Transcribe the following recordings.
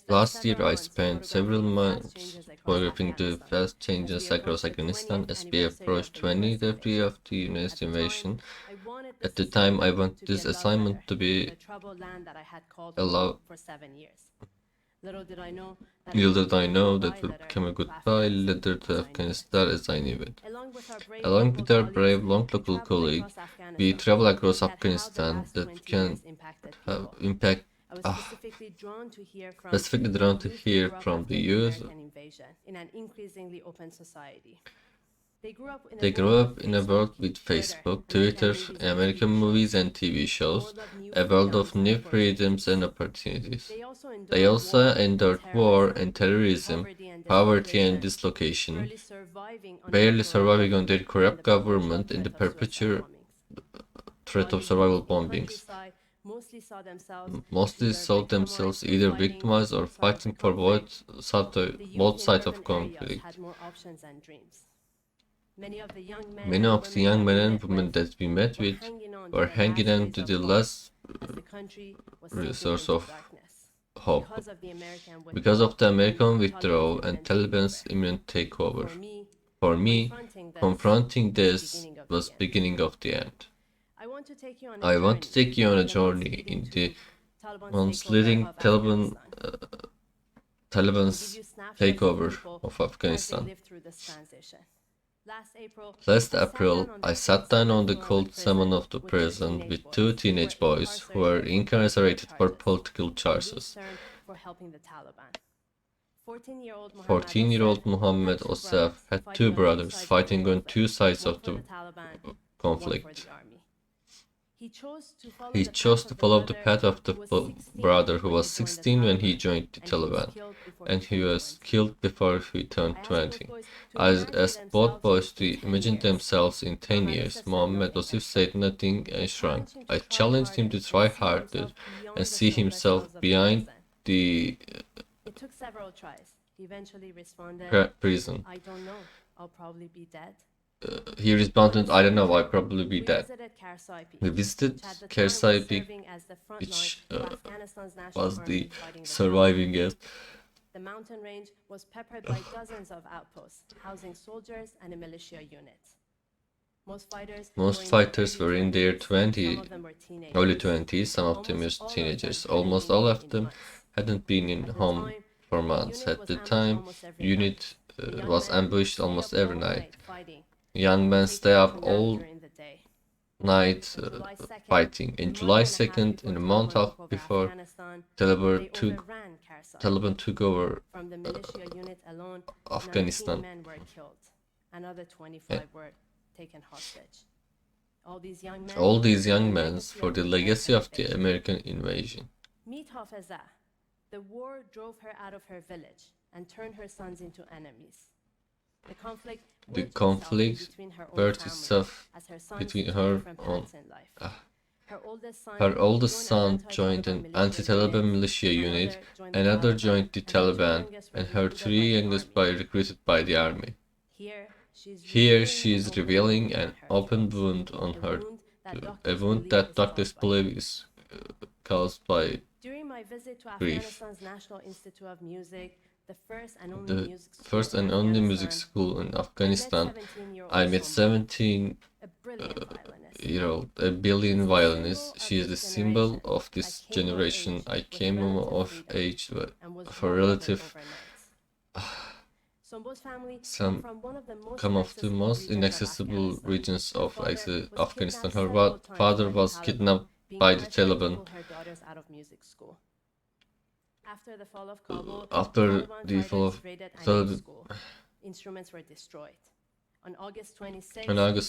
Last year, I spent several months photographing the fast changes across Afghanistan as we approached 20th anniversary of the United invasion. At the time, I wanted this assignment to be a love. Little did I know that would become a goodbye letter to Afghanistan as I knew it. Along with our brave long local colleague, we travel across Afghanistan that can have impact. Specifically drawn to hear from the youth. They grew up in a world with Facebook, Twitter, American movies and TV shows, a world of new freedoms and opportunities. They also endured war and terrorism, poverty and dislocation, barely surviving on their corrupt government and the perpetual threat of survival bombings. Mostly saw themselves either victimized or fighting for both sides of conflict. Many of the young men and women that we met with were hanging on to the last resource of hope because of the American withdrawal and Taliban's imminent takeover. For me, confronting this was the beginning of the end. I want to take you on a journey in the leading Taliban's takeover of Afghanistan. Last April, I sat down on the cold cement of the prison with two teenage boys who were incarcerated for political charges. 14-year-old Mohammed Osef had two brothers fighting on two sides of the conflict. He chose to follow the path of the brother who was 16 when he joined the Taliban, and he was killed before he turned 20. I asked both boys to imagine themselves in 10 years. Mohammed Osif said nothing and shrank. I challenged him to try harder and see himself beyond the prison. He responded, I don't know, I'll probably be dead. We visited Kersai, which was the surviving guest. The mountain range was peppered by dozens of outposts, housing soldiers and a militia unit. Most fighters were in their early 20s, some of them were teenagers. Almost all of them hadn't been in home for months. At the time, unit was ambushed almost every night. Young men stay up all night fighting. In July 2nd, in a month before Taliban took over Afghanistan. All these young men for the legacy of the American invasion. The war drove her out of her village and turned her sons into enemies. The conflict birthed itself between her own. Her oldest son joined an anti-Taliban militia unit, another joined the Taliban, and her three youngest were recruited by the army. Here she is revealing an open wound on her, a wound that doctors believe is caused by grief. The first and only music school in Afghanistan, I met 17-year-old, a brilliant violinist. She is the symbol of this generation. I came of age for relative. Some come of the most inaccessible regions of Afghanistan. Her father was kidnapped by the Taliban. After the fall of Kabul, instruments were destroyed. On August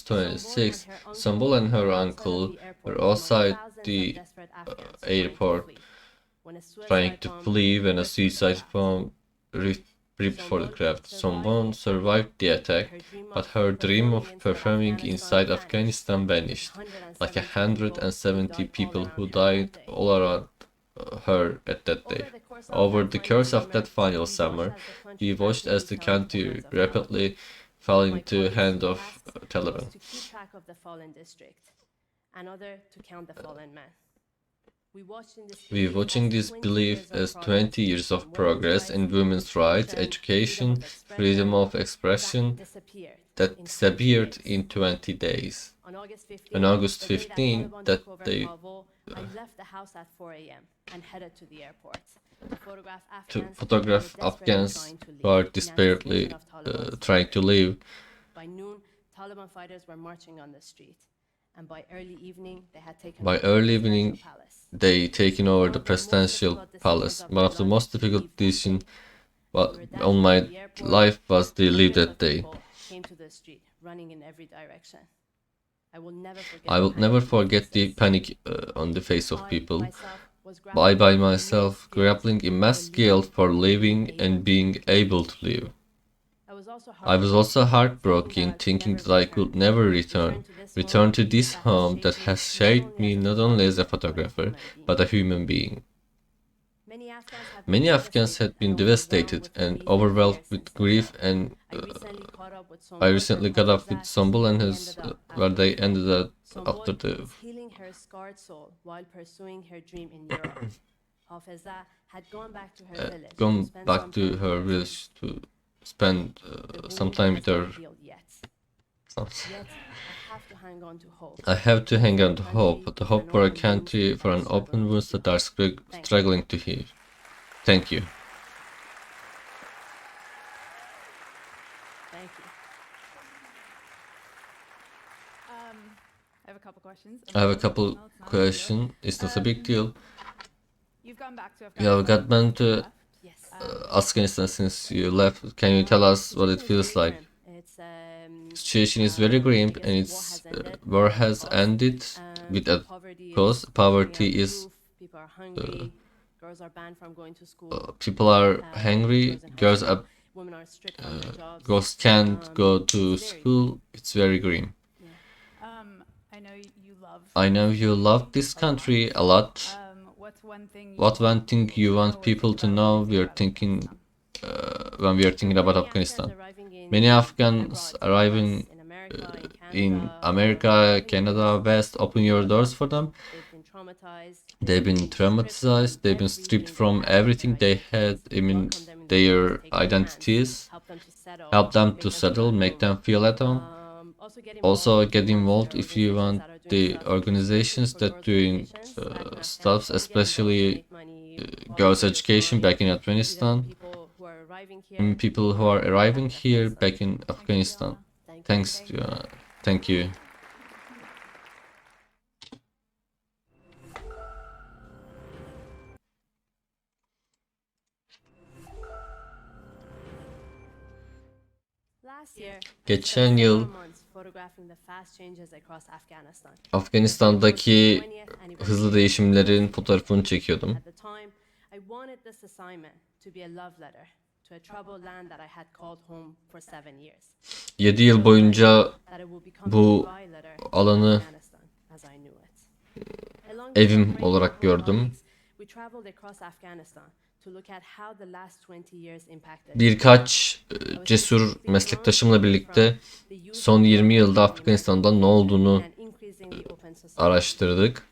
26, Sambul and her uncle were outside the airport trying to flee when a suicide bomb ripped for the craft. Someone survived the attack, but her dream of performing inside Afghanistan vanished, like 170 people who died all around her at that day. Over the course of that final summer, we watched as the country rapidly fell into the hand of Taliban. To keep track of the fallen district, another to count the fallen men. We watching this belief as 20 years of progress in women's rights, education, freedom of expression that disappeared in 20 days. On August 15, that they left the house at 4 a.m. and headed to the airport to photograph Afghans who are desperately trying to leave. By noon, Taliban fighters were marching on the street, and by early evening, they taken over the presidential palace. One of the most difficult decisions on my life was to leave that day. Came to the street, running in every direction. I will never forget the panic on the face of people. I by myself, grappling immense guilt for living and being able to live. I was also heartbroken, thinking that I could never return to this home that has shaped me not only as a photographer, but a human being. Many Afghans had been devastated and overwhelmed with grief, and I recently got up with Sambul and his, where they ended up after the healing her scarred soul while pursuing her dream in Europe. Hafeza had gone back to her village to spend some time with her. I have to hang on to hope, the hope for a country, for an open wounds that are struggling to heal. Thank you. Thank you. I have a couple questions. It's not a big deal. You have got back to Afghanistan since you left. Can you tell us what it feels like? The situation is very grim, and its war has ended with a cause. Poverty is. People are hungry. Girls can't go to school. It's very grim. I know you love this country a lot. What one thing you want people to know we are thinking when we are thinking about Afghanistan? Many Afghans arriving in America, Canada, West, open your doors for them. They've been traumatized, they've been stripped from everything they had, their identities, help them to settle, make them feel at home. Also get involved if you want the organizations that doing stuff, especially girls' education back in Afghanistan, people who are arriving here back in Afghanistan. Thanks, thank you. Geçen yıl Afganistan'daki hızlı değişimlerin fotoğrafını çekiyordum. 7 yıl boyunca bu alanı evim olarak gördüm. Birkaç cesur meslektaşımla birlikte son 20 yılda Afganistan'da ne olduğunu araştırdık.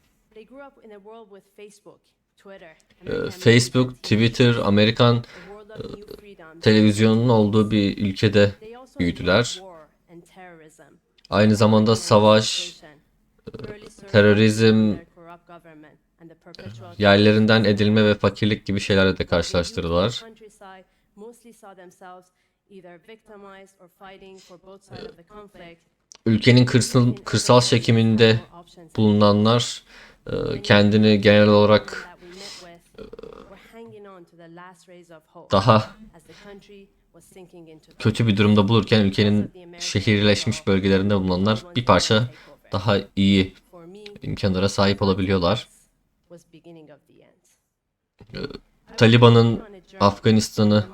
Facebook, Twitter, Amerikan televizyonunun olduğu bir ülkede büyüdüler. Aynı zamanda savaş, terörizm, yerlerinden edilme ve fakirlik gibi şeylerle de karşılaştırdılar. Ülkenin kırsal çekiminde bulunanlar kendini genel olarak daha kötü bir durumda bulurken ülkenin şehirleşmiş bölgelerinde bulunanlar bir parça daha iyi imkanlara sahip olabiliyorlar. Taliban'ın Afganistan'ı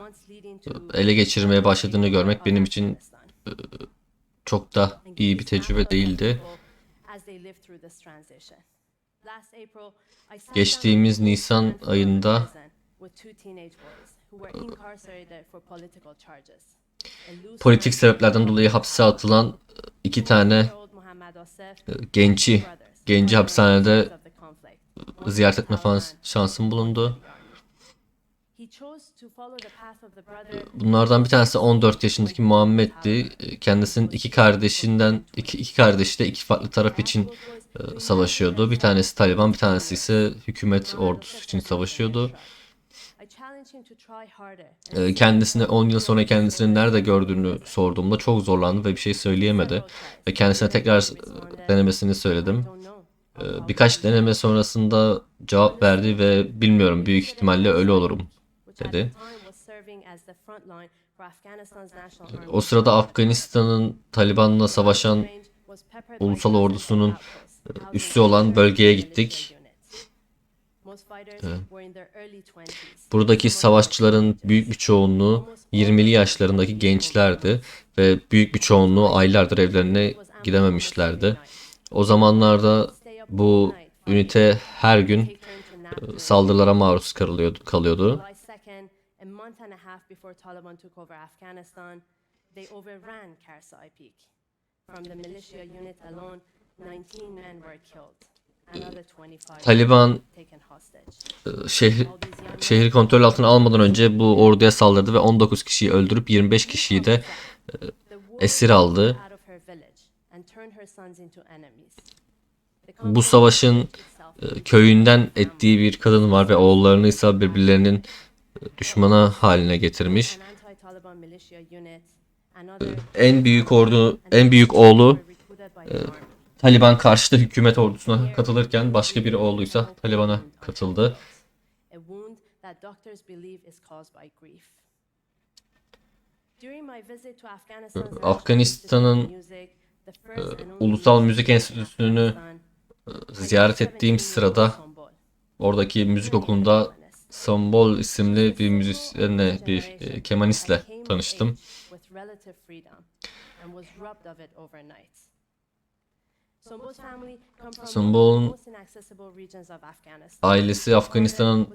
ele geçirmeye başladığını görmek benim için çok da iyi bir tecrübe değildi. Geçtiğimiz Nisan ayında politik sebeplerden dolayı hapse atılan 2 tane genci hapishanede ziyaret etme falan şansım bulundu. Bunlardan bir tanesi 14 yaşındaki Muhammed'di. Kendisinin iki kardeşi de iki farklı taraf için savaşıyordu. Bir tanesi Taliban, bir tanesi ise hükümet ordusu için savaşıyordu. Kendisine 10 yıl sonra kendisini nerede gördüğünü sorduğumda çok zorlandı ve bir şey söyleyemedi. Ve kendisine tekrar denemesini söyledim. Birkaç deneme sonrasında cevap verdi ve bilmiyorum, büyük ihtimalle ölü olurum dedi. O sırada Afganistan'ın Taliban'la savaşan ulusal ordusunun üssü olan bölgeye gittik. Buradaki savaşçıların büyük bir çoğunluğu 20'li yaşlarındaki gençlerdi ve büyük bir çoğunluğu aylardır evlerine gidememişlerdi. O zamanlarda bu ünite her gün saldırılara maruz kalıyordu. Taliban şehri kontrol altına almadan önce bu orduya saldırdı ve 19 kişiyi öldürüp 25 kişiyi de esir aldı. Bu savaşın köyünden ettiği bir kadın var ve oğullarını ise birbirlerinin düşmana haline getirmiş. En büyük oğlu Taliban karşıtı hükümet ordusuna katılırken başka bir oğluysa Taliban'a katıldı. Afganistan'ın Ulusal Müzik Enstitüsü'nü ziyaret ettiğim sırada oradaki müzik okulunda Sambol isimli bir müzisyenle, bir kemanistle tanıştım. Sambol'un ailesi Afganistan'ın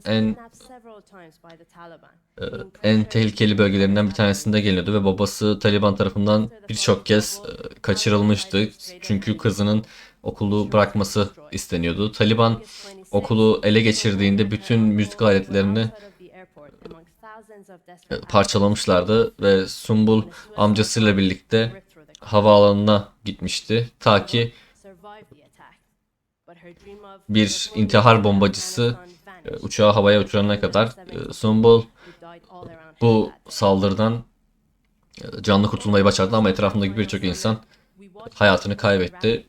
en tehlikeli bölgelerinden bir tanesinde geliyordu ve babası Taliban tarafından birçok kez kaçırılmıştı. Çünkü kızının okulu bırakması isteniyordu. Taliban okulu ele geçirdiğinde bütün müzik aletlerini parçalamışlardı ve Sumbul amcasıyla birlikte havaalanına gitmişti. Ta ki bir intihar bombacısı uçağı havaya uçurana kadar. Sumbul bu saldırıdan canlı kurtulmayı başardı ama etrafındaki birçok insan hayatını kaybetti.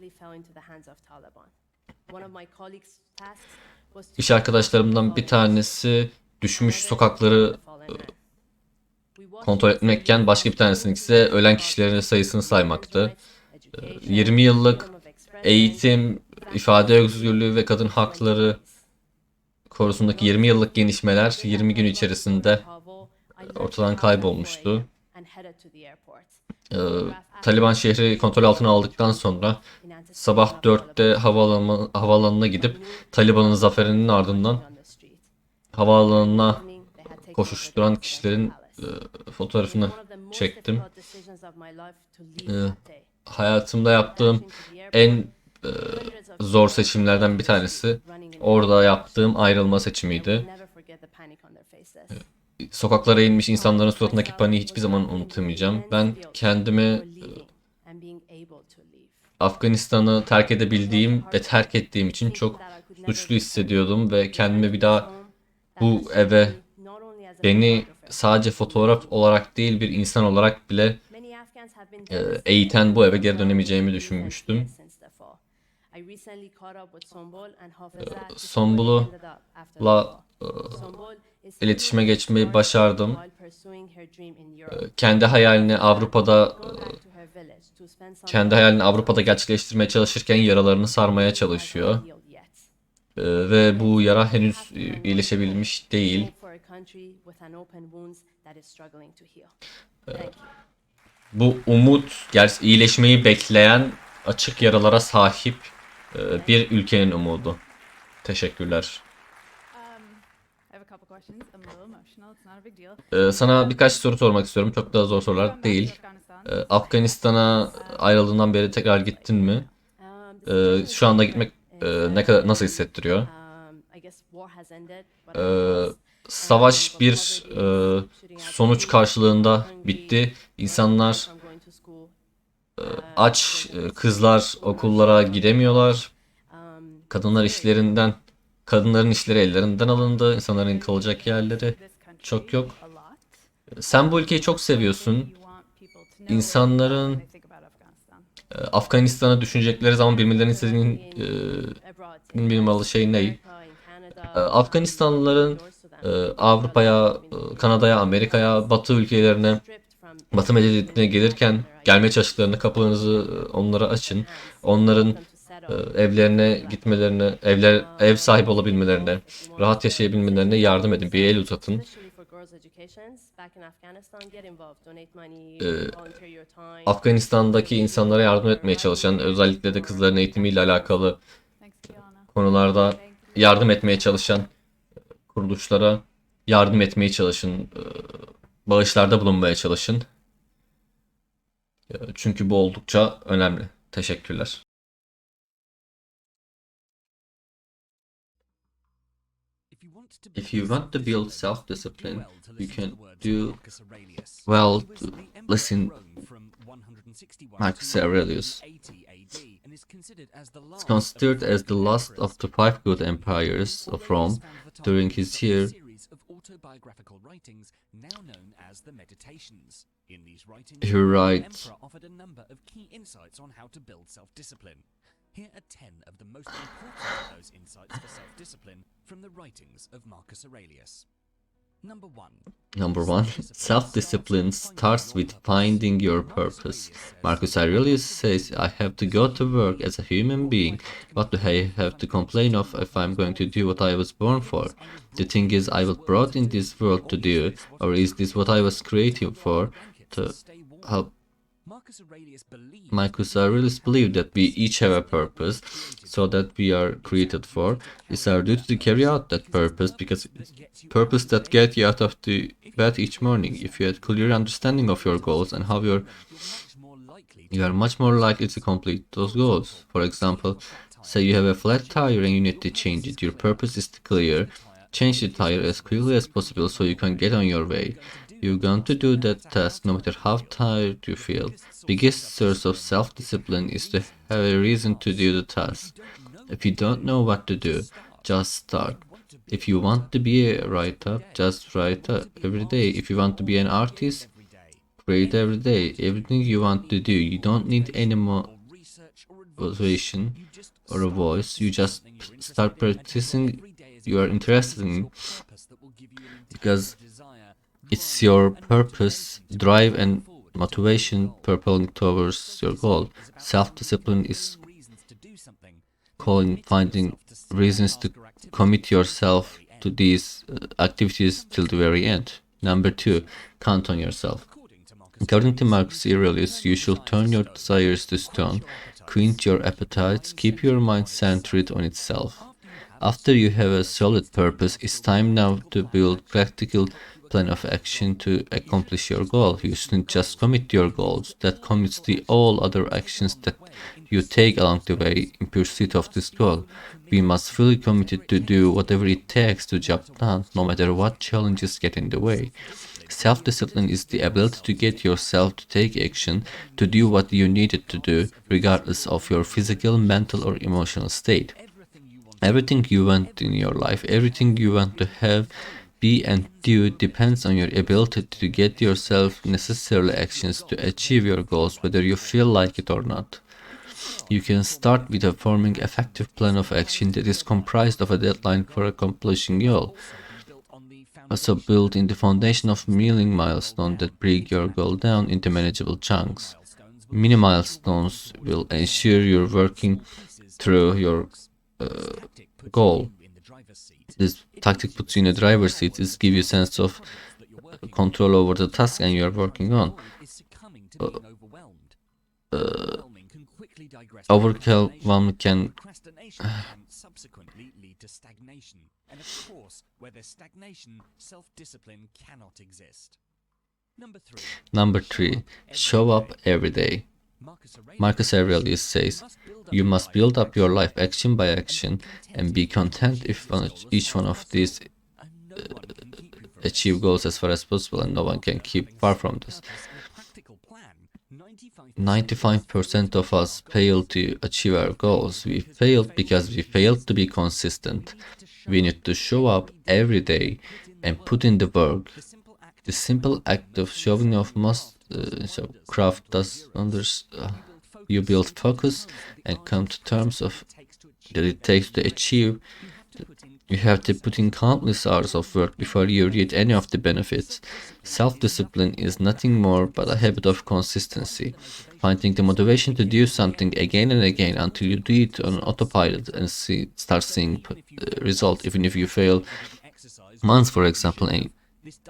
İş arkadaşlarımdan bir tanesi düşmüş sokakları kontrol etmekken başka bir tanesinin ise ölen kişilerin sayısını saymaktı. 20 yıllık eğitim, ifade özgürlüğü ve kadın hakları konusundaki 20 yıllık gelişmeler 20 gün içerisinde ortadan kaybolmuştu. Taliban şehri kontrol altına aldıktan sonra sabah 4'te havaalanına gidip Taliban'ın zaferinin ardından havaalanına koşuşturan kişilerin fotoğrafını çektim. Hayatımda yaptığım en zor seçimlerden bir tanesi orada yaptığım ayrılma seçimiydi. Sokaklara inmiş insanların suratındaki paniği hiçbir zaman unutamayacağım. Ben kendimi Afganistan'ı terk edebildiğim ve terk ettiğim için çok suçlu hissediyordum ve kendimi bir daha bu eve, beni sadece fotoğraf olarak değil bir insan olarak bile eğiten bu eve geri dönemeyeceğimi düşünmüştüm. Sombul'la iletişime geçmeyi başardım. Kendi hayalini Avrupa'da gerçekleştirmeye çalışırken yaralarını sarmaya çalışıyor. Ve bu yara henüz iyileşebilmiş değil. Bu umut, iyileşmeyi bekleyen açık yaralara sahip bir ülkenin umudu. Teşekkürler. Sana birkaç soru sormak istiyorum. Çok daha zor sorular değil. Afganistan'a ayrıldığından beri tekrar gittin mi? Şu anda gitmek nasıl hissettiriyor? Savaş bir sonuç karşılığında bitti. İnsanlar aç, kızlar okullara gidemiyorlar. Kadınların işleri ellerinden alındı. İnsanların kalacak yerleri çok yok. Sen bu ülkeyi çok seviyorsun. İnsanların Afganistan'a düşünecekleri zaman bilmelerini istediğin bilmemalı şey ne? Afganistanlıların Avrupa'ya, Kanada'ya, Amerika'ya, Batı ülkelerine, Batı medeniyetine gelmeye çalıştıklarında kapılarınızı onlara açın. Onların evlerine gitmelerine, ev sahibi olabilmelerine, rahat yaşayabilmelerine yardım edin. Bir el uzatın. Afganistan'daki insanlara yardım etmeye çalışan, özellikle de kızların eğitimiyle alakalı konularda yardım etmeye çalışan kuruluşlara yardım etmeye çalışın. Bağışlarda bulunmaya çalışın. Çünkü bu oldukça önemli. Teşekkürler. If you want to build self-discipline, you can do well to listen Marcus Aurelius. It's considered as the last of the five good empires of Rome during his year. He writes, here are 10 of the most important of those insights for self-discipline from the writings of Marcus Aurelius. Number one, self-discipline starts with finding your purpose. Marcus Aurelius says, I have to go to work as a human being. What do I have to complain of if I'm going to do what I was born for? The thing is, I was brought in this world to do, or is this what I was created for? To help. Marcus Aurelius believed that we each have a purpose, so that we are created for. It's our duty to carry out that purpose, because it's purpose that gets you out of the bed each morning. If you have clear understanding of your goals and how you are much more likely to complete those goals. For example, say you have a flat tire and you need to change it. Your purpose is clear. Change the tire as quickly as possible so you can get on your way. You're going to do that task no matter how tired you feel. Biggest source of self-discipline is to have a reason to do the task. If you don't know what to do, just start. If you want to be a writer, just write every day. If you want to be an artist, create every day. Everything you want to do. You don't need any motivation or a voice. You just start practicing you are interested in, because it's your purpose, drive and motivation propelling towards your goal. Self-discipline is finding reasons to commit yourself to these activities till the very end. Number two, count on yourself. According to Marcus Aurelius, you should turn your desires to stone, quench your appetites, keep your mind centered on itself. After you have a solid purpose, it's time now to build practical plan of action to accomplish your goal. You shouldn't just commit your goals, that commits to all other actions that you take along the way in pursuit of this goal. We must fully commit to do whatever it takes to job done, no matter what challenges get in the way. Self-discipline is the ability to get yourself to take action, to do what you needed to do, regardless of your physical, mental, or emotional state. Everything you want in your life, everything you want to have, be, and do depends on your ability to get yourself necessary actions to achieve your goals, whether you feel like it or not. You can start with forming an effective plan of action that is comprised of a deadline for accomplishing your goal. Also build in the foundation of mini milestones that break your goal down into manageable chunks. Mini milestones will ensure you're working through your goal. This tactic puts you in a driver's seat. It gives you a sense of control over the task and you are working on. Overwhelm can subsequently lead to stagnation, and of course, where there's stagnation, self-discipline cannot exist. Number three, show up every day. Marcus Aurelius says, "You must build up your life action by action and be content if each one of these achieve goals as far as possible, and no one can keep far from this." 95% of us fail to achieve our goals. We failed because we failed to be consistent. We need to show up every day and put in the work. The simple act of showing off must craft does wonders. You build focus and come to terms of that it takes to achieve. You have to put in countless hours of work before you reap any of the benefits. Self-discipline is nothing more but a habit of consistency, finding the motivation to do something again and again until you do it on autopilot and start seeing result, even if you fail once, for example, and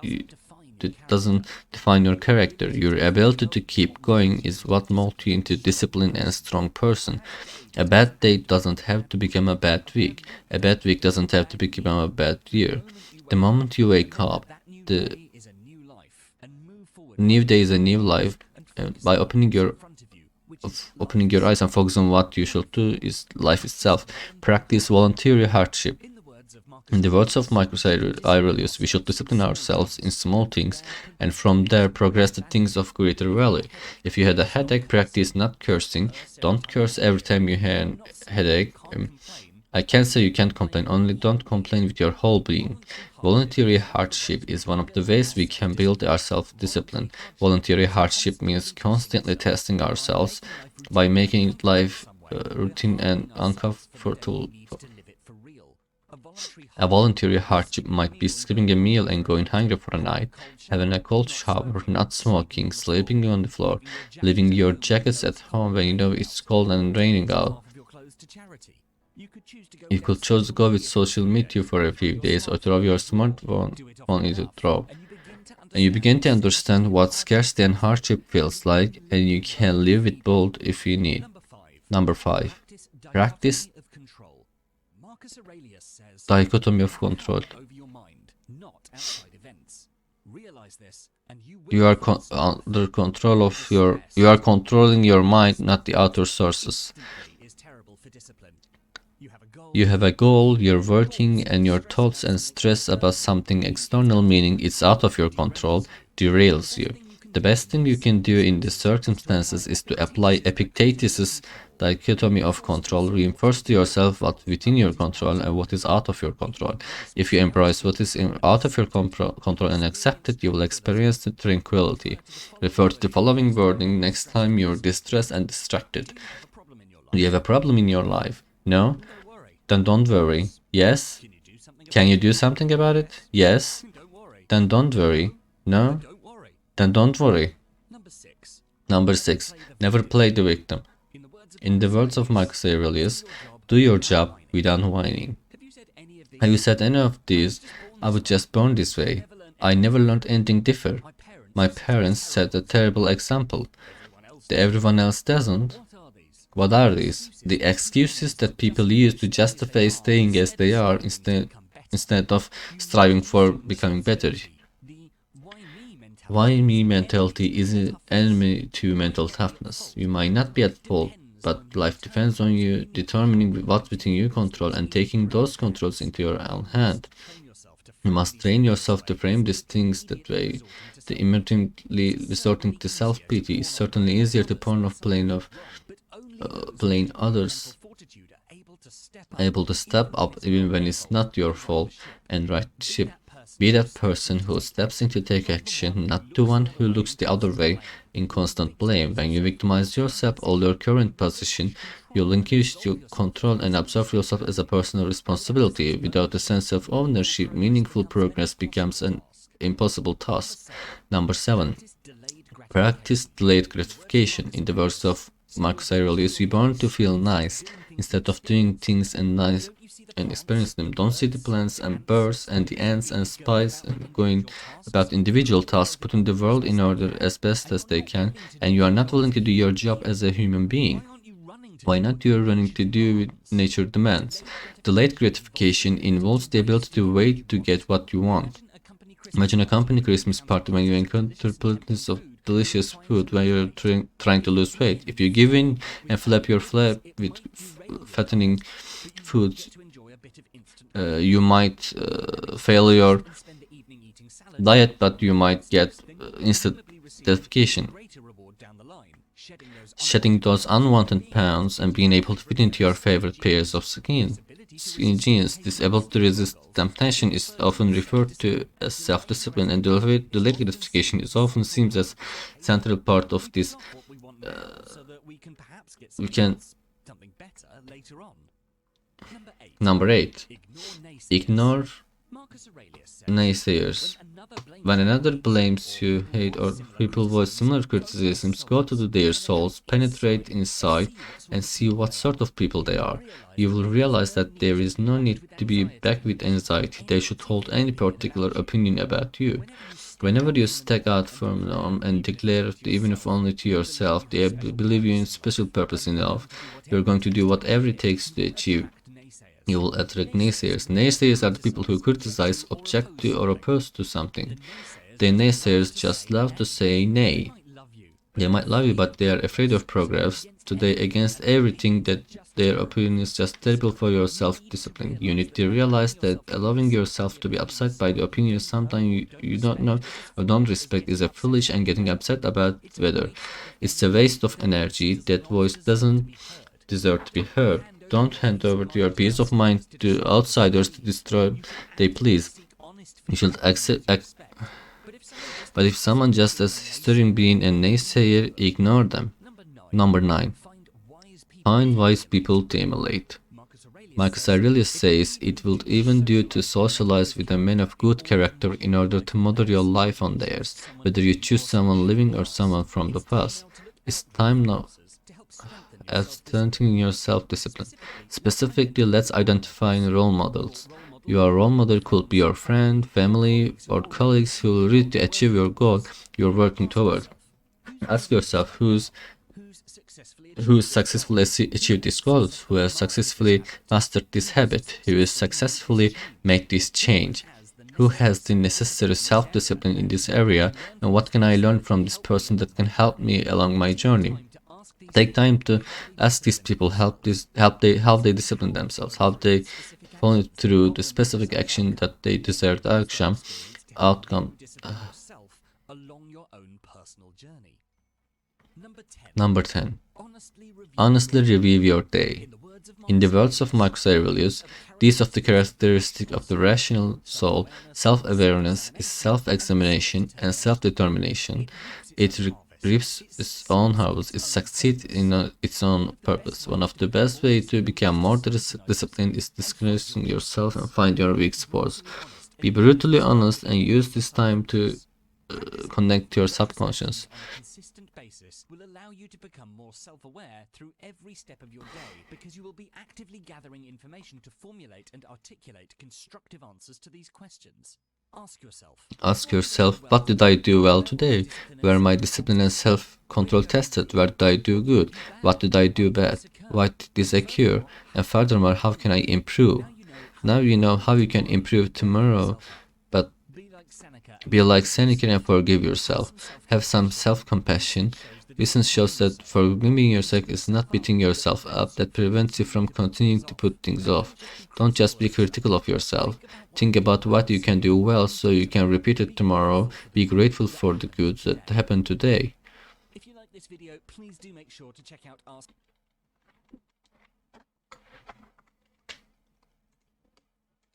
it doesn't define your character. Your ability to keep going is what molds you into a disciplined and strong person. A bad day doesn't have to become a bad week. A bad week doesn't have to become a bad year. The moment you wake up, the new day is a new life. By opening your eyes and focus on what you should do is life itself. Practice voluntary hardship. In the words of Marcus Aurelius, we should discipline ourselves in small things and from there progress to things of greater value. If you had a headache, practice not cursing. Don't curse every time you have a headache. I can't say you can't complain, only don't complain with your whole being. Voluntary hardship is one of the ways we can build our self-discipline. Voluntary hardship means constantly testing ourselves by making life routine and uncomfortable. A voluntary hardship might be skipping a meal and going hungry for a night, having a cold shower, not smoking, sleeping on the floor, leaving your jackets at home when you know it's cold and raining out. You could choose to go with social media for a few days or throw your smartphone into throw. And you begin to understand what scarcity and hardship feels like, and you can live with both if you need. Number 5. Practice dichotomy of control. You are under control of you are controlling your mind, not the outer sources. You have a goal, you're working, and your thoughts and stress about something external, meaning it's out of your control, derails you. The best thing you can do in these circumstances is to apply Epictetus's dichotomy of control. Reinforce to yourself what's within your control and what is out of your control. If you embrace what is out of your control and accept it, you will experience the tranquility. Refer to the following wording next time you're distressed and distracted. Do you have a problem in your life? No? Then don't worry. Yes? Can you do something about it? Yes? Then don't worry. No? Then don't worry. Number 6. Never play the victim. In the words of Marcus Aurelius, do your job without whining. Have you said any of these? I was just born this way. I never learned anything different. My parents set a terrible example. Everyone else doesn't. What are these? The excuses that people use to justify staying as they are instead of striving for becoming better. Why me mentality is an enemy to mental toughness. You might not be at fault, but life depends on you determining what's within your control and taking those controls into your own hand. You must train yourself to frame these things that way. The immediately resorting to self-pity is certainly easier to point off blame others, able to step up even when it's not your fault and right the ship. Be that person who steps in to take action, not the one who looks the other way in constant blame. When you victimize yourself or your current position, you relinquish your control and absorb yourself as a personal responsibility. Without a sense of ownership, meaningful progress becomes an impossible task. Number 7. Practice delayed gratification. In the words of Marcus Aurelius, you born to feel nice instead of doing things and nice and experience them. Don't see the plants and birds and the ants and spies and going about individual tasks, putting the world in order as best as they can, and you are not willing to do your job as a human being. Why not? You are running to do what nature demands. Delayed gratification involves the ability to wait to get what you want. Imagine a company Christmas party when you encounter plenty of delicious food when you're trying to lose weight. If you give in and flap your flap with fattening foods, you might fail your diet, but you might get instant gratification. Shedding those unwanted pounds and being able to fit into your favorite pairs of skinny jeans. This ability to resist temptation is often referred to as self-discipline, and delayed gratification is often seen as central part of this. We can. Number 8. Ignore naysayers. When another blames you, hate, or people voice similar criticisms, go to their souls, penetrate inside, and see what sort of people they are. You will realize that there is no need to be backed with anxiety. They should hold any particular opinion about you. Whenever you step out from norm and declare, even if only to yourself, they believe you in special purpose enough, you're going to do whatever it takes to achieve. You will attract naysayers. Naysayers are the people who criticize, object to, or oppose to something. The naysayers just love to say nay. They might love you, but they are afraid of progress. Today, against everything, that their opinion is just terrible for your self-discipline. You need to realize that allowing yourself to be upset by the opinion sometimes you don't know or don't respect is a foolish, and getting upset about whether it's a waste of energy. That voice doesn't deserve to be heard. Don't hand over your peace of mind to outsiders to destroy they please. You should accept. But if someone just as history being a naysayer, ignore them. Number 9. Find wise people to emulate. Marcus Aurelius says it will even do to socialize with a man of good character in order to model your life on theirs, whether you choose someone living or someone from the past. It's time now at strengthening your self-discipline. Specifically, let's identify role models. Your role model could be your friend, family, or colleagues who will really achieve your goal you're working toward. Ask yourself who's successfully achieved this goal, who has successfully mastered this habit, who has successfully made this change, who has the necessary self-discipline in this area, and what can I learn from this person that can help me along my journey. Take time to ask these people how they discipline themselves, how they follow through the specific action that they desire the outcome. Number 10. Honestly review your day. In the words of Marcus Aurelius, these are the characteristics of the rational soul. Self-awareness is self-examination and self-determination. It reaps its own harvest. It succeeds in its own purpose. One of the best ways to become more disciplined is discovering yourself and find your weak spots. Be brutally honest and use this time to connect to your subconscious. Will allow you to become more self-aware through every step of your day, because you will be actively gathering information to formulate and articulate constructive answers to these questions. Ask yourself, what did I do well today? Were my discipline and self-control tested? Where did I do good? What did I do bad? Why did this occur? And furthermore, how can I improve? Now you know how you can improve tomorrow, but be like Seneca and forgive yourself. Have some self-compassion. Research shows that forgiving yourself is not beating yourself up. That prevents you from continuing to put things off. Don't just be critical of yourself. Think about what you can do well so you can repeat it tomorrow. Be grateful for the good that happened today. If you like this video, please do make sure to check out our